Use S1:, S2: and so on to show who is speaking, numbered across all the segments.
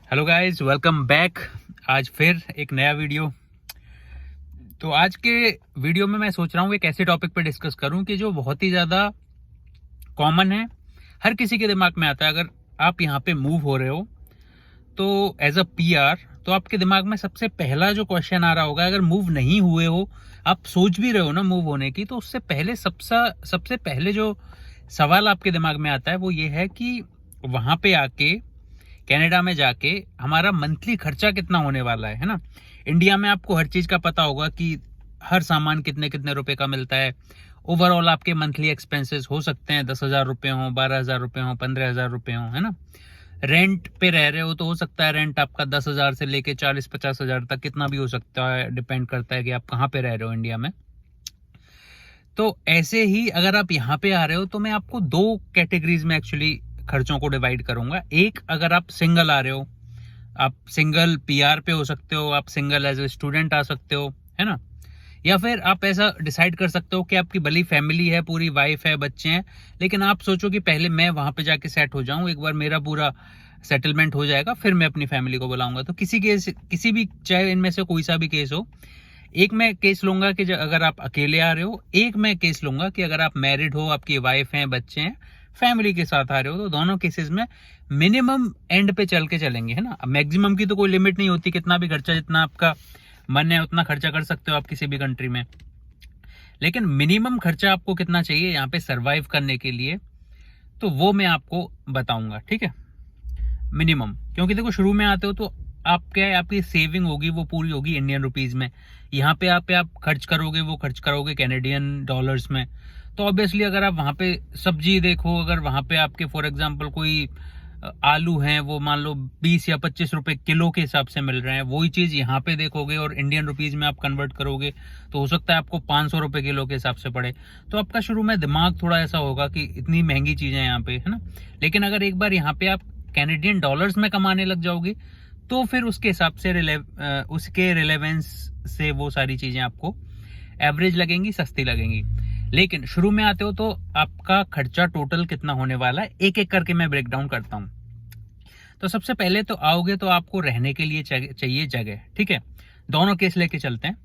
S1: Hello guys, welcome back. आज फिर एक नया वीडियो। तो आज के वीडियो में मैं सोच रहा हूँ एक ऐसे टॉपिक पे डिस्कस करूँ कि जो बहुत ही ज़्यादा कॉमन है, हर किसी के दिमाग में आता है। अगर आप यहाँ पे मूव हो रहे हो तो एज अ पीआर तो आपके दिमाग में सबसे पहला जो क्वेश्चन आ रहा होगा, अगर मूव नहीं हुए हो, आप सोच भी रहे हो ना मूव होने की, तो उससे पहले सबसे पहले जो सवाल आपके दिमाग में आता है वो ये है कि वहाँ पे आके कनाडा में जाके हमारा मंथली खर्चा कितना होने वाला है ना। इंडिया में आपको हर चीज़ का पता होगा कि हर सामान कितने कितने रुपए का मिलता है। ओवरऑल आपके मंथली एक्सपेंसेस हो सकते हैं 10,000 रुपये हो, 12,000 रुपये हो, 15,000 रुपये हो, है ना। रेंट पे रह रहे हो तो हो सकता है रेंट आपका 10,000 से लेके 40-50,000 तक कितना भी हो सकता है, डिपेंड करता है कि आप कहाँ पे रह रहे हो इंडिया में। तो ऐसे ही अगर आप यहाँ पे आ रहे हो तो मैं आपको दो कैटेगरीज में एक्चुअली खर्चों को डिवाइड करूंगा। एक, अगर आप सिंगल आ रहे हो, आप सिंगल पीआर पे हो सकते हो, आप सिंगल एज ए स्टूडेंट आ सकते हो, है ना। या फिर आप ऐसा डिसाइड कर सकते हो कि आपकी भली फैमिली है, पूरी वाइफ है, बच्चे हैं, लेकिन आप सोचो कि पहले मैं वहां पे जाके सेट हो जाऊं, एक बार मेरा पूरा सेटलमेंट हो जाएगा फिर मैं अपनी फैमिली को बुलाऊंगा। तो किसी भी, चाहे इनमें से कोई सा भी केस हो, एक मैं केस लूंगा कि अगर आप अकेले आ रहे हो, एक मैं केस लूंगा कि अगर आप मैरिड हो, आपकी वाइफ है, बच्चे हैं, फैमिली के साथ आ रहे हो। तो दोनों केसेस में मिनिमम एंड पे चल के चलेंगे, है ना। मैक्सिमम की तो कोई लिमिट नहीं होती, कितना भी खर्चा, जितना आपका मन है उतना खर्चा कर सकते हो आप किसी भी कंट्री में। लेकिन मिनिमम खर्चा आपको कितना चाहिए यहाँ पे सरवाइव करने के लिए, तो वो मैं आपको बताऊंगा, ठीक है। मिनिमम, क्योंकि देखो शुरू में आते हो तो आप क्या है, आपकी सेविंग होगी वो पूरी होगी इंडियन रुपीज में। यहाँ पे आप खर्च करोगे, वो खर्च करोगे कैनेडियन डॉलर्स में। तो ऑब्वियसली अगर आप वहाँ पे सब्जी देखो, अगर वहाँ पे आपके फॉर एग्जांपल कोई आलू हैं, वो मान लो 20 या 25 रुपए किलो के हिसाब से मिल रहे हैं, वही चीज यहाँ पे देखोगे और इंडियन रुपीज में आप कन्वर्ट करोगे तो हो सकता है आपको 500 रुपए किलो के हिसाब से पड़े। तो आपका शुरू में दिमाग थोड़ा ऐसा होगा कि इतनी महंगी चीजें यहाँ पे, है ना। लेकिन अगर एक बार यहाँ पे आप कैनेडियन डॉलर्स में कमाने लग जाओगे तो फिर उसके हिसाब से उसके रिलेवेंस से वो सारी चीजें आपको एवरेज लगेंगी, सस्ती लगेंगी। लेकिन शुरू में आते हो तो आपका खर्चा टोटल कितना होने वाला है, एक एक करके मैं ब्रेक डाउन करता हूं। तो सबसे पहले तो आओगे तो आपको रहने के लिए चाहिए जगह, ठीक है। दोनों केस लेके चलते हैं।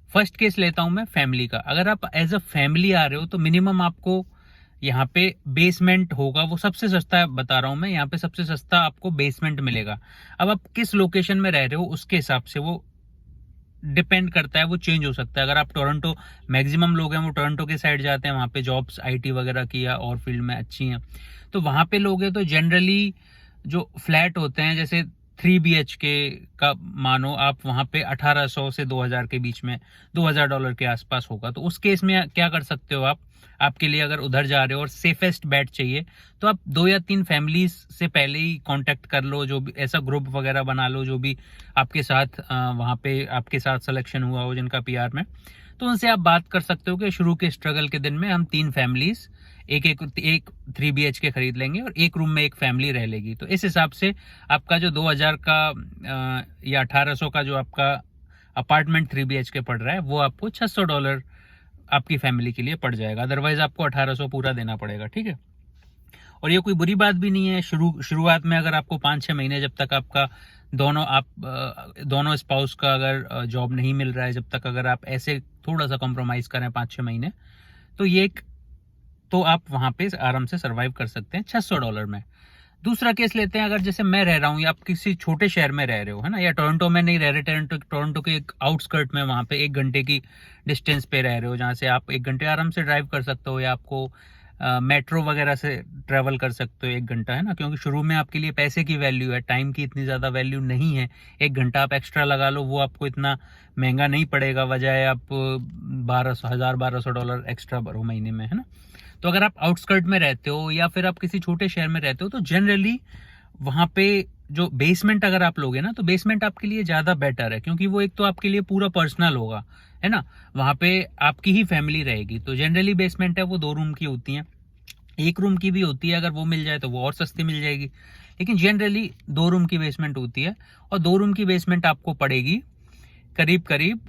S1: फर्स्ट केस लेता हूं मैं फैमिली का। अगर आप एज अ फैमिली आ रहे हो तो मिनिमम आपको यहाँ पे बेसमेंट होगा, वो सबसे सस्ता बता रहा हूं मैं, यहाँ पे सबसे सस्ता आपको बेसमेंट मिलेगा। अब आप किस लोकेशन में रह रहे हो उसके हिसाब से वो डिपेंड करता है, वो चेंज हो सकता है। अगर आप टोरंटो, मैक्सिमम लोग हैं वो टोरंटो के साइड जाते हैं, वहाँ पे जॉब्स आईटी वगैरह की या और फील्ड में अच्छी हैं, तो वहाँ पे लोग हैं तो जनरली जो फ्लैट होते हैं जैसे 3 BHK का मानो आप, वहाँ पे 1800 से 2000 के बीच में, $2000 के आसपास होगा। तो उस केस में क्या कर सकते हो आप, आपके लिए अगर उधर जा रहे हो और सेफेस्ट बेड चाहिए तो आप 2 या 3 फैमिलीज से पहले ही कांटेक्ट कर लो, जो भी ऐसा ग्रुप वगैरह बना लो जो भी आपके साथ वहाँ पे आपके साथ सिलेक्शन हुआ हो जिनका पीआर में। तो उनसे आप बात कर सकते हो कि शुरू के स्ट्रगल के दिन में हम 3 फैमिलीज एक 3 BHK खरीद लेंगे और एक रूम में एक फैमिली रह लेगी। तो इस हिसाब से आपका जो 2000 का या 1800 का जो आपका अपार्टमेंट 3 BHK पड़ रहा है वो आपको $600 आपकी फैमिली के लिए पड़ जाएगा। अदरवाइज आपको 1800 पूरा देना पड़ेगा, ठीक है। और ये कोई बुरी बात भी नहीं है। शुरुआत में अगर आपको 5-6 महीने, जब तक आपका दोनों स्पाउस का अगर जॉब नहीं मिल रहा है, जब तक अगर आप ऐसे थोड़ा सा कॉम्प्रोमाइज करें 5-6 महीने, तो तो आप वहां पे आराम से सर्वाइव कर सकते हैं $600 में। दूसरा केस लेते हैं, अगर जैसे मैं रह रहा हूँ या आप किसी छोटे शहर में रह रहे हो, है ना, या टोरंटो में नहीं रह रहे, टोरंटो के एक आउटस्कर्ट में, वहां पे 1 घंटे की डिस्टेंस पे रह रहे हो, जहां से आप 1 घंटे आराम से ड्राइव कर सकते हो, या आपको मेट्रो वगैरह से ट्रेवल कर सकते हो 1 घंटा, है ना। क्योंकि शुरू में आपके लिए पैसे की वैल्यू है, टाइम की इतनी ज़्यादा वैल्यू नहीं है। 1 घंटा आप एक्स्ट्रा लगा लो, वो आपको इतना महंगा नहीं पड़ेगा, बजाय आप $1200 एक्स्ट्रा भरो महीने में, है ना। तो अगर आप आउटस्कर्ट में रहते हो या फिर आप किसी छोटे शहर में रहते हो तो जनरली वहाँ पे जो बेसमेंट अगर आप लोगे ना, तो बेसमेंट आपके लिए ज़्यादा बेटर है, क्योंकि वो एक तो आपके लिए पूरा पर्सनल होगा, है ना। वहाँ पे आपकी ही फैमिली रहेगी। तो जनरली बेसमेंट है वो 2 रूम की होती हैं, 1 रूम की भी होती है, अगर वो मिल जाए तो वो और सस्ती मिल जाएगी। लेकिन जनरली 2 रूम की बेसमेंट होती है, और 2 रूम की बेसमेंट आपको पड़ेगी करीब करीब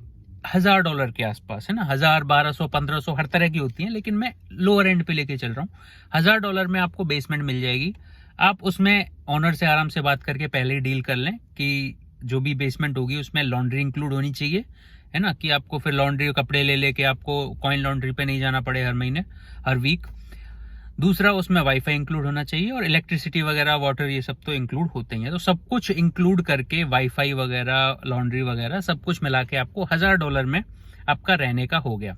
S1: $1000 के आसपास, है ना। 1000, 1200, 1500 हर तरह की होती है, लेकिन मैं लोअर एंड पे लेके चल रहा हूँ। $1000 में आपको बेसमेंट मिल जाएगी। आप उसमें ऑनर से आराम से बात करके पहले ही डील कर लें कि जो भी बेसमेंट होगी उसमें लॉन्ड्री इंक्लूड होनी चाहिए, है ना, कि आपको फिर लॉन्ड्री कपड़े ले लेके आपको कॉइन लॉन्ड्री पे नहीं जाना पड़े हर महीने, हर वीक। दूसरा, उसमें वाईफाई इंक्लूड होना चाहिए और इलेक्ट्रिसिटी वगैरह, वाटर, ये सब तो इंक्लूड होते ही हैं। तो सब कुछ इंक्लूड करके वाईफाई वगैरह, लॉन्ड्री वगैरह सब कुछ मिला के आपको $1000 में आपका रहने का हो गया।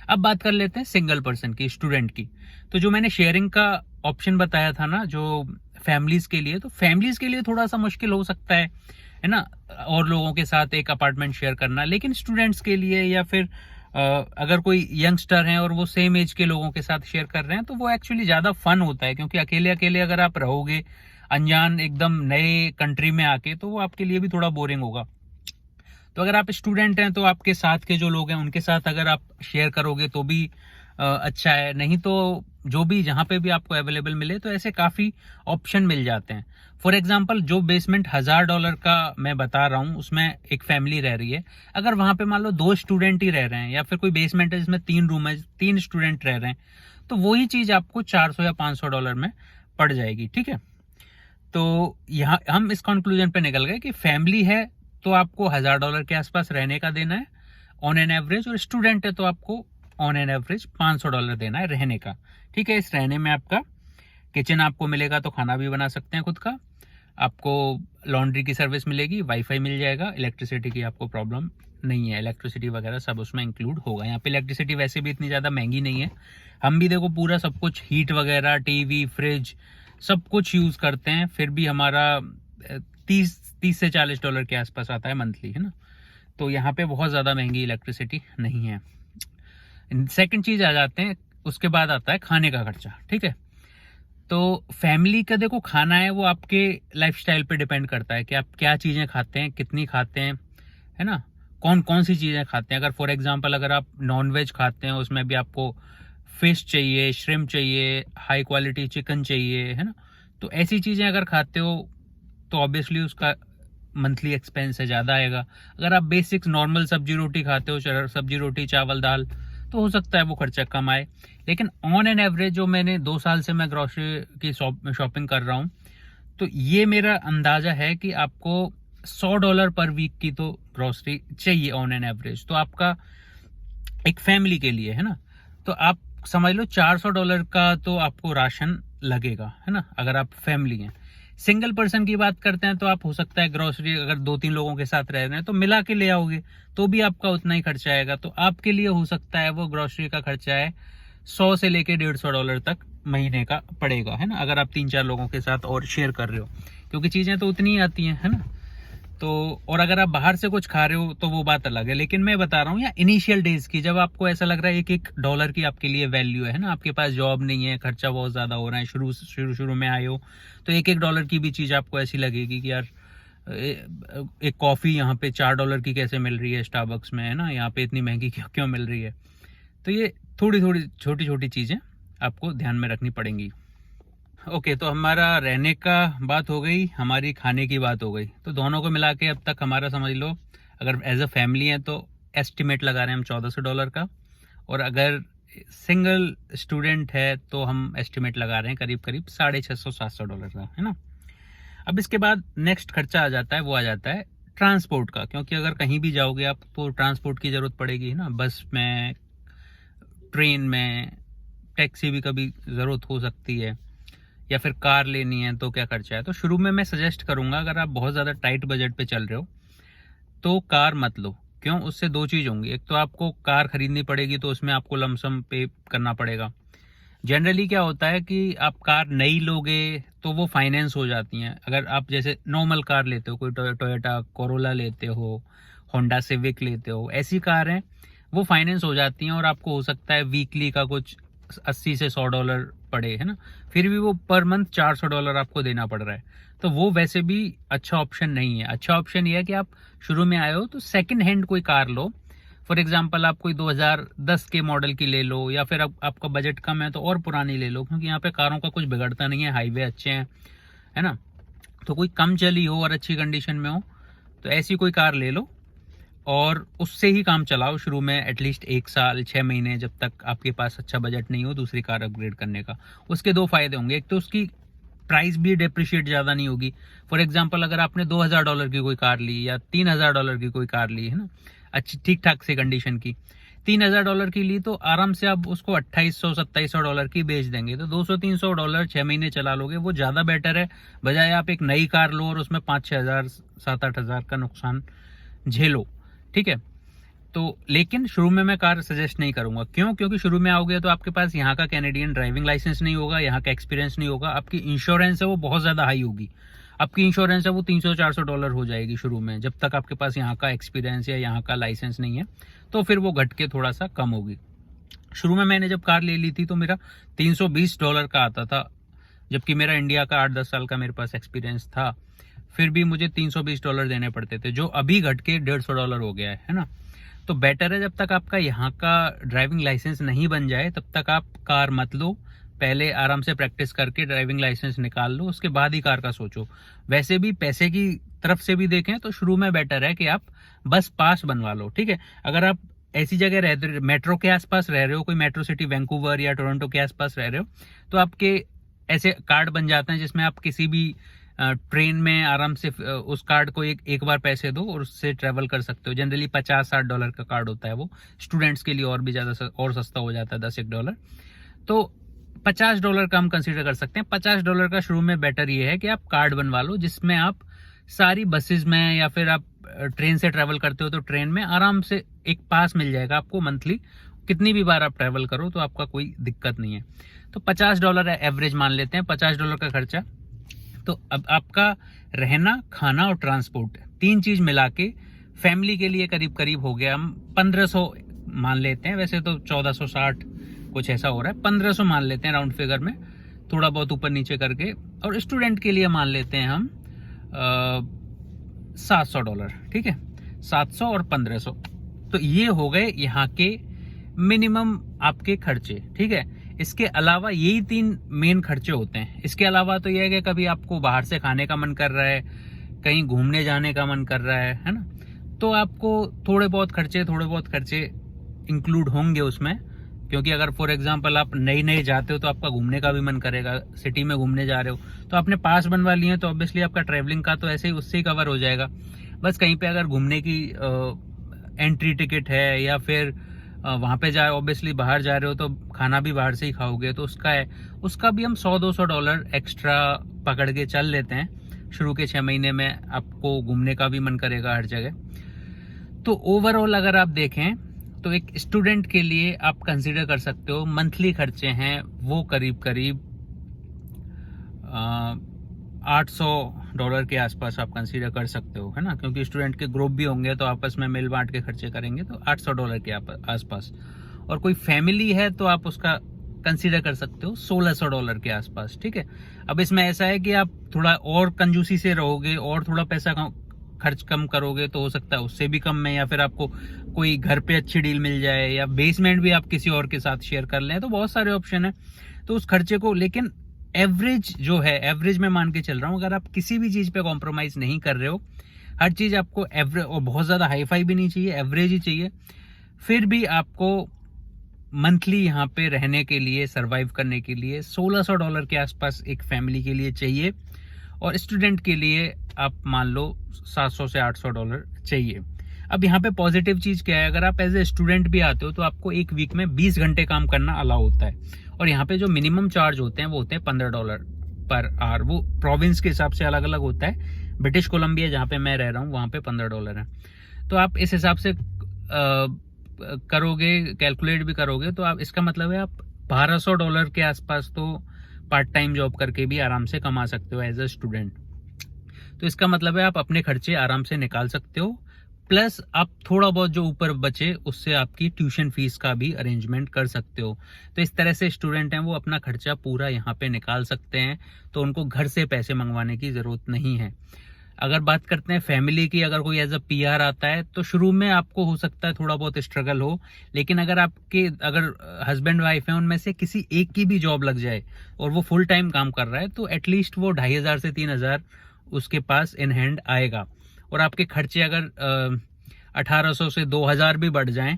S1: अब बात कर लेते हैं सिंगल पर्सन की, स्टूडेंट की। तो जो मैंने शेयरिंग का ऑप्शन बताया था ना, जो फैमिलीज के लिए, तो फैमिलीज के लिए थोड़ा सा मुश्किल हो सकता है ना, और लोगों के साथ एक अपार्टमेंट शेयर करना। लेकिन स्टूडेंट्स के लिए या फिर अगर कोई यंगस्टर हैं और वो सेम एज के लोगों के साथ शेयर कर रहे हैं, तो वो एक्चुअली ज़्यादा फन होता है। क्योंकि अकेले अकेले अगर आप रहोगे अनजान एकदम नए कंट्री में आके, तो वो आपके लिए भी थोड़ा बोरिंग होगा। तो अगर आप स्टूडेंट हैं तो आपके साथ के जो लोग हैं उनके साथ अगर आप शेयर करोगे तो भी अच्छा है। नहीं तो जो भी जहाँ पे भी आपको अवेलेबल मिले, तो ऐसे काफ़ी ऑप्शन मिल जाते हैं। फॉर एग्जांपल, जो बेसमेंट $1000 का मैं बता रहा हूँ उसमें एक फैमिली रह रही है। अगर वहाँ पे मान लो 2 स्टूडेंट ही रह रहे हैं, या फिर कोई बेसमेंट है जिसमें 3 रूम है, 3 स्टूडेंट रह रहे हैं, तो वही चीज़ आपको $400 या $500 में पड़ जाएगी। ठीक है, तो यहाँ हम इस कंक्लूजन पे निकल गए कि फैमिली है तो आपको $1000 के आसपास रहने का देना है ऑन एन एवरेज, और स्टूडेंट है तो आपको ऑन एन एवरेज $500 देना है रहने का। ठीक है, इस रहने में आपका किचन आपको मिलेगा, तो खाना भी बना सकते हैं खुद का, आपको लॉन्ड्री की सर्विस मिलेगी, वाईफाई मिल जाएगा, इलेक्ट्रिसिटी की आपको प्रॉब्लम नहीं है, इलेक्ट्रिसिटी वगैरह सब उसमें इंक्लूड होगा। यहाँ पे इलेक्ट्रिसिटी वैसे भी इतनी ज़्यादा महंगी नहीं है। हम भी देखो पूरा सब कुछ, हीट वगैरह, टीवी, फ्रिज, सब कुछ यूज़ करते हैं, फिर भी हमारा 30 से $40 के आसपास आता है मंथली, है ना। तो यहाँ पे बहुत ज़्यादा महंगी इलेक्ट्रिसिटी नहीं है। सेकंड चीज़ आ जाते हैं, उसके बाद आता है खाने का खर्चा। ठीक है, तो फैमिली का देखो खाना है वो आपके लाइफस्टाइल पे डिपेंड करता है कि आप क्या चीज़ें खाते हैं, कितनी खाते हैं, है ना, कौन कौन सी चीज़ें खाते हैं। अगर फॉर एग्जांपल अगर आप नॉन वेज खाते हैं, उसमें भी आपको फिश चाहिए, श्रिम्प चाहिए, हाई क्वालिटी चिकन चाहिए, है ना, तो ऐसी चीज़ें अगर खाते हो तो ऑब्वियसली उसका मंथली एक्सपेंस है ज़्यादा आएगा। अगर आप बेसिक्स नॉर्मल सब्जी रोटी खाते हो, सब्जी रोटी चावल दाल, तो हो सकता है वो खर्चा कम आए। लेकिन ऑन एन एवरेज, जो मैंने 2 साल से मैं ग्रोसरी की शॉपिंग कर रहा हूँ, तो ये मेरा अंदाज़ा है कि आपको $100 पर वीक की तो ग्रोसरी चाहिए ऑन एन एवरेज। तो आपका एक फैमिली के लिए, है ना, तो आप समझ लो $400 का तो आपको राशन लगेगा, है ना, अगर आप फैमिली हैं। सिंगल पर्सन की बात करते हैं तो आप हो सकता है ग्रोसरी अगर 2-3 लोगों के साथ रह रहे हैं तो मिला के ले आओगे, तो भी आपका उतना ही खर्चा आएगा। तो आपके लिए हो सकता है वो ग्रोसरी का खर्चा है 100 से लेके $150 तक महीने का पड़ेगा, है ना, अगर आप 3-4 लोगों के साथ और शेयर कर रहे हो, क्योंकि चीज़ें तो उतनी ही आती हैं, है ना। तो और अगर आप बाहर से कुछ खा रहे हो तो वो बात अलग है। लेकिन मैं बता रहा हूँ या इनिशियल डेज की, जब आपको ऐसा लग रहा है एक $1 की आपके लिए वैल्यू है ना, आपके पास जॉब नहीं है, खर्चा बहुत ज़्यादा हो रहा है, शुरू में आए हो, तो $1 की भी चीज़ आपको ऐसी लगेगी कि यार एक कॉफ़ी यहाँ पे $4 की कैसे मिल रही है स्टारबक्स में, है ना, यहाँ पे इतनी महंगी क्यों मिल रही है। तो ये थोड़ी थोड़ी छोटी छोटी चीज़ें आपको ध्यान में रखनी पड़ेंगी। ओके, तो हमारा रहने का बात हो गई, हमारी खाने की बात हो गई, तो दोनों को मिला के अब तक हमारा समझ लो, अगर एज अ फैमिली है तो एस्टिमेट लगा रहे हैं हम $1400 का, और अगर सिंगल स्टूडेंट है तो हम एस्टिमेट लगा रहे हैं करीब करीब $650-700 का, है ना। अब इसके बाद नेक्स्ट खर्चा आ जाता है, वो आ जाता है ट्रांसपोर्ट का, क्योंकि अगर कहीं भी जाओगे आप तो ट्रांसपोर्ट की ज़रूरत पड़ेगी, है ना, बस में, ट्रेन में, टैक्सी भी कभी ज़रूरत हो सकती है, या फिर कार लेनी है तो क्या खर्चा है। तो शुरू में मैं सजेस्ट करूंगा, अगर आप बहुत ज़्यादा टाइट बजट पे चल रहे हो तो कार मत लो। क्यों? उससे 2 चीज़ होंगी, एक तो आपको कार खरीदनी पड़ेगी तो उसमें आपको लमसम पे करना पड़ेगा। जनरली क्या होता है कि आप कार नई लोगे तो वो फाइनेंस हो जाती हैं। अगर आप जैसे नॉर्मल कार लेते हो, कोई टोयोटा कोरोला लेते हो, होंडा सिविक लेते हो, ऐसी कार हैं वो फाइनेंस हो जाती हैं, और आपको हो सकता है वीकली का कुछ $80 से $100 पड़े, है ना, फिर भी वो पर मंथ $400 आपको देना पड़ रहा है। तो वो वैसे भी अच्छा ऑप्शन नहीं है। अच्छा ऑप्शन ये है कि आप शुरू में आए हो तो सेकंड हैंड कोई कार लो। फॉर एग्जांपल आप कोई 2010 के मॉडल की ले लो, या फिर आपका बजट कम है तो और पुरानी ले लो, क्योंकि यहाँ पे कारों का कुछ बिगड़ता नहीं है, हाईवे अच्छे हैं, है ना। तो कोई कम चली हो और अच्छी कंडीशन में हो तो ऐसी कोई कार ले लो, और उससे ही काम चलाओ शुरू में, एटलीस्ट 1 साल 6 महीने, जब तक आपके पास अच्छा बजट नहीं हो दूसरी कार अपग्रेड करने का। उसके 2 फायदे होंगे, एक तो उसकी प्राइस भी डिप्रिशिएट ज़्यादा नहीं होगी। फॉर एग्जांपल अगर आपने $2000 की कोई कार ली या $3000 की कोई कार ली है ना, अच्छी ठीक ठाक से कंडीशन की, $3000 की ली तो आराम से आप उसको $2800-2700 की बेच देंगे। तो $200-300 6 महीने चला लोगे, वो ज़्यादा बेटर है बजाय आप एक नई कार लो और उसमें 5-6 हज़ार 7-8 हज़ार का नुकसान झेलो। ठीक है, तो लेकिन शुरू में मैं कार सजेस्ट नहीं करूंगा। क्यों? क्योंकि शुरू में आओगे तो आपके पास यहाँ का कैनेडियन ड्राइविंग लाइसेंस नहीं होगा, यहाँ का एक्सपीरियंस नहीं होगा, आपकी इंश्योरेंस है वो बहुत ज़्यादा हाई होगी। आपकी इंश्योरेंस है वो $300-400 हो जाएगी शुरू में, जब तक आपके पास यहाँ का एक्सपीरियंस या यहाँ का लाइसेंस नहीं है, तो फिर वो घट के थोड़ा सा कम होगी। शुरू में मैंने जब कार ले ली थी तो मेरा $320 का आता था, जबकि मेरा इंडिया का 8-10 साल का मेरे पास एक्सपीरियंस था, फिर भी मुझे $320 देने पड़ते थे, जो अभी घट के $150 हो गया है ना। तो बेटर है जब तक आपका यहाँ का ड्राइविंग लाइसेंस नहीं बन जाए तब तक आप कार मत लो, पहले आराम से प्रैक्टिस करके ड्राइविंग लाइसेंस निकाल लो, उसके बाद ही कार का सोचो। वैसे भी पैसे की तरफ से भी देखें तो शुरू में बेटर है कि आप बस पास बनवा लो। ठीक है, अगर आप ऐसी जगह रहते, मेट्रो के आसपास रह रहे हो, कोई मेट्रो सिटी वैंकूवर या टोरंटो के आसपास रह रहे हो, तो आपके ऐसे कार्ड बन जाते हैं जिसमें आप किसी भी ट्रेन में आराम से उस कार्ड को एक बार पैसे दो और उससे ट्रेवल कर सकते हो। जनरली $50-60 का कार्ड होता है वो, स्टूडेंट्स के लिए और भी ज़्यादा और सस्ता हो जाता है, $10-1। तो $50 का हम कंसीडर कर सकते हैं। $50 का शुरू में बेटर ये है कि आप कार्ड बनवा लो जिसमें आप सारी बसेस में या फिर आप ट्रेन से ट्रैवल करते हो तो ट्रेन में आराम से एक पास मिल जाएगा आपको मंथली, कितनी भी बार आप ट्रैवल करो तो आपका कोई दिक्कत नहीं है। तो $50 एवरेज मान लेते हैं, $50 का खर्चा। तो अब आपका रहना, खाना और ट्रांसपोर्ट, 3 चीज मिला के फैमिली के लिए करीब करीब हो गया, हम 1500 मान लेते हैं, वैसे तो 1460 कुछ ऐसा हो रहा है, 1500 मान लेते हैं राउंड फिगर में, थोड़ा बहुत ऊपर नीचे करके। और स्टूडेंट के लिए मान लेते हैं हम $700। ठीक है, 700 और 1500, तो ये हो गए यहाँ के मिनिमम आपके खर्चे। ठीक है, इसके अलावा यही 3 मेन खर्चे होते हैं। इसके अलावा तो यह है कि कभी आपको बाहर से खाने का मन कर रहा है, कहीं घूमने जाने का मन कर रहा है ना, तो आपको थोड़े बहुत खर्चे इंक्लूड होंगे उसमें। क्योंकि अगर फॉर एग्जांपल आप नई जाते हो तो आपका घूमने का भी मन करेगा, सिटी में घूमने जा रहे हो तो आपने पास बनवा लिए हैं तो ऑब्वियसली आपका ट्रैवलिंग का तो ऐसे ही उससे ही कवर हो जाएगा। बस कहीं पे अगर घूमने की एंट्री टिकट है या फिर वहाँ पे जा ऑब्वियसली बाहर जा रहे हो तो खाना भी बाहर से ही खाओगे, तो उसका भी हम $100-200 एक्स्ट्रा पकड़ के चल लेते हैं। शुरू के 6 महीने में आपको घूमने का भी मन करेगा हर जगह। तो ओवरऑल अगर आप देखें तो एक स्टूडेंट के लिए आप कंसीडर कर सकते हो मंथली खर्चे हैं वो करीब करीब $800 के आसपास आप कंसीडर कर सकते हो, है ना। क्योंकि स्टूडेंट के ग्रुप भी होंगे तो आपस में मिल बांट के खर्चे करेंगे, तो $800 के आसपास। और कोई फैमिली है तो आप उसका कंसीडर कर सकते हो $1600 के आसपास। ठीक है, अब इसमें ऐसा है कि आप थोड़ा और कंजूसी से रहोगे और थोड़ा पैसा खर्च कम करोगे तो हो सकता है उससे भी कम में, या फिर आपको कोई घर पे अच्छी डील मिल जाए या बेसमेंट भी आप किसी और के साथ शेयर कर लें, तो बहुत सारे ऑप्शन है। तो उस खर्चे को, लेकिन एवरेज जो है, एवरेज में मान के चल रहा हूँ, अगर आप किसी भी चीज पे कॉम्प्रोमाइज नहीं कर रहे हो, हर चीज आपको एवरेज, और बहुत ज्यादा हाई फाई भी नहीं चाहिए, एवरेज ही चाहिए, फिर भी आपको मंथली यहाँ पे रहने के लिए, सरवाइव करने के लिए $1600 के आसपास एक फैमिली के लिए चाहिए, और स्टूडेंट के लिए आप मान लो $700 से $800 चाहिए। अब यहाँ पे पॉजिटिव चीज क्या है, अगर आप एज ए स्टूडेंट भी आते हो तो आपको एक वीक में 20 घंटे काम करना अलाउ होता है, और यहाँ पे जो मिनिमम चार्ज होते हैं वो होते हैं $15 पर आवर। वो प्रोविंस के हिसाब से अलग अलग होता है। ब्रिटिश कोलंबिया जहाँ पे मैं रह रहा हूँ वहाँ पे $15 है। तो आप इस हिसाब से करोगे, कैलकुलेट भी करोगे, तो आप, इसका मतलब है आप $1200 के आसपास तो पार्ट टाइम जॉब करके भी आराम से कमा सकते हो एज अ स्टूडेंट। तो इसका मतलब है आप अपने खर्चे आराम से निकाल सकते हो, प्लस आप थोड़ा बहुत जो ऊपर बचे उससे आपकी ट्यूशन फीस का भी अरेंजमेंट कर सकते हो। तो इस तरह से स्टूडेंट हैं वो अपना खर्चा पूरा यहाँ पे निकाल सकते हैं, तो उनको घर से पैसे मंगवाने की ज़रूरत नहीं है। अगर बात करते हैं फैमिली की, अगर कोई एज अ PR आता है तो शुरू में आपको हो सकता है थोड़ा बहुत स्ट्रगल हो, लेकिन अगर हस्बैंड वाइफ हैं उनमें से किसी एक की भी जॉब लग जाए और वो फुल टाइम काम कर रहा है, तो एटलीस्ट वो 2500 से 3000 उसके पास इन हैंड आएगा। और आपके खर्चे अगर 1800 से 2000 भी बढ़ जाएं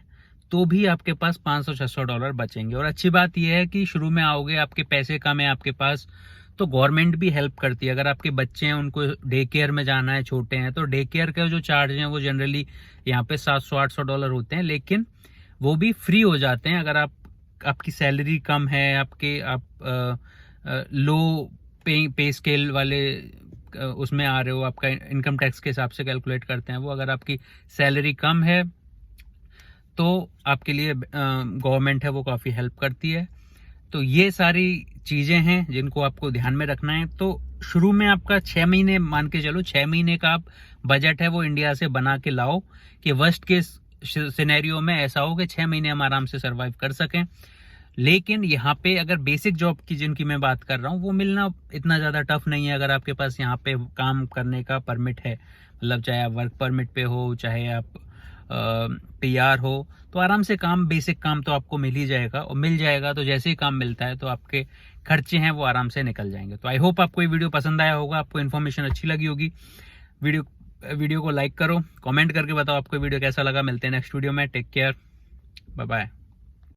S1: तो भी आपके पास $500-600 बचेंगे। और अच्छी बात यह है कि शुरू में आओगे, आपके पैसे कम है आपके पास, तो गवर्नमेंट भी हेल्प करती है। अगर आपके बच्चे हैं, उनको डे केयर में जाना है, छोटे हैं, तो डे केयर के जो चार्ज हैं वो जनरली यहाँ पे $700-800 होते हैं, लेकिन वो भी फ्री हो जाते हैं अगर आपकी सैलरी कम है, आप लो पे स्केल वाले उसमें आ रहे हो, आपका इनकम टैक्स के हिसाब से कैलकुलेट करते हैं वो। अगर आपकी सैलरी कम है तो आपके लिए गवर्नमेंट है वो काफ़ी हेल्प करती है। तो ये सारी चीज़ें हैं जिनको आपको ध्यान में रखना है। तो शुरू में आपका 6 महीने, मान के चलो 6 महीने का आप बजट है वो इंडिया से बना के लाओ, कि वर्स्ट केस सिनेरियो में ऐसा हो कि 6 महीने हम आराम से सर्वाइव कर सकें। लेकिन यहाँ पे अगर बेसिक जॉब की जिनकी मैं बात कर रहा हूँ वो मिलना इतना ज़्यादा टफ नहीं है। अगर आपके पास यहाँ पे काम करने का परमिट है, मतलब चाहे आप वर्क परमिट पे हो, चाहे आप PR हो, तो आराम से काम, बेसिक काम तो आपको मिल ही जाएगा। और मिल जाएगा तो जैसे ही काम मिलता है तो आपके खर्चे हैं वो आराम से निकल जाएंगे। तो आई होप आपको ये वीडियो पसंद आया होगा, आपको इन्फॉर्मेशन अच्छी लगी होगी। वीडियो को लाइक करो, कमेंट करके बताओ आपको वीडियो कैसा लगा। मिलते हैं नेक्स्ट वीडियो में। Take care, bye bye.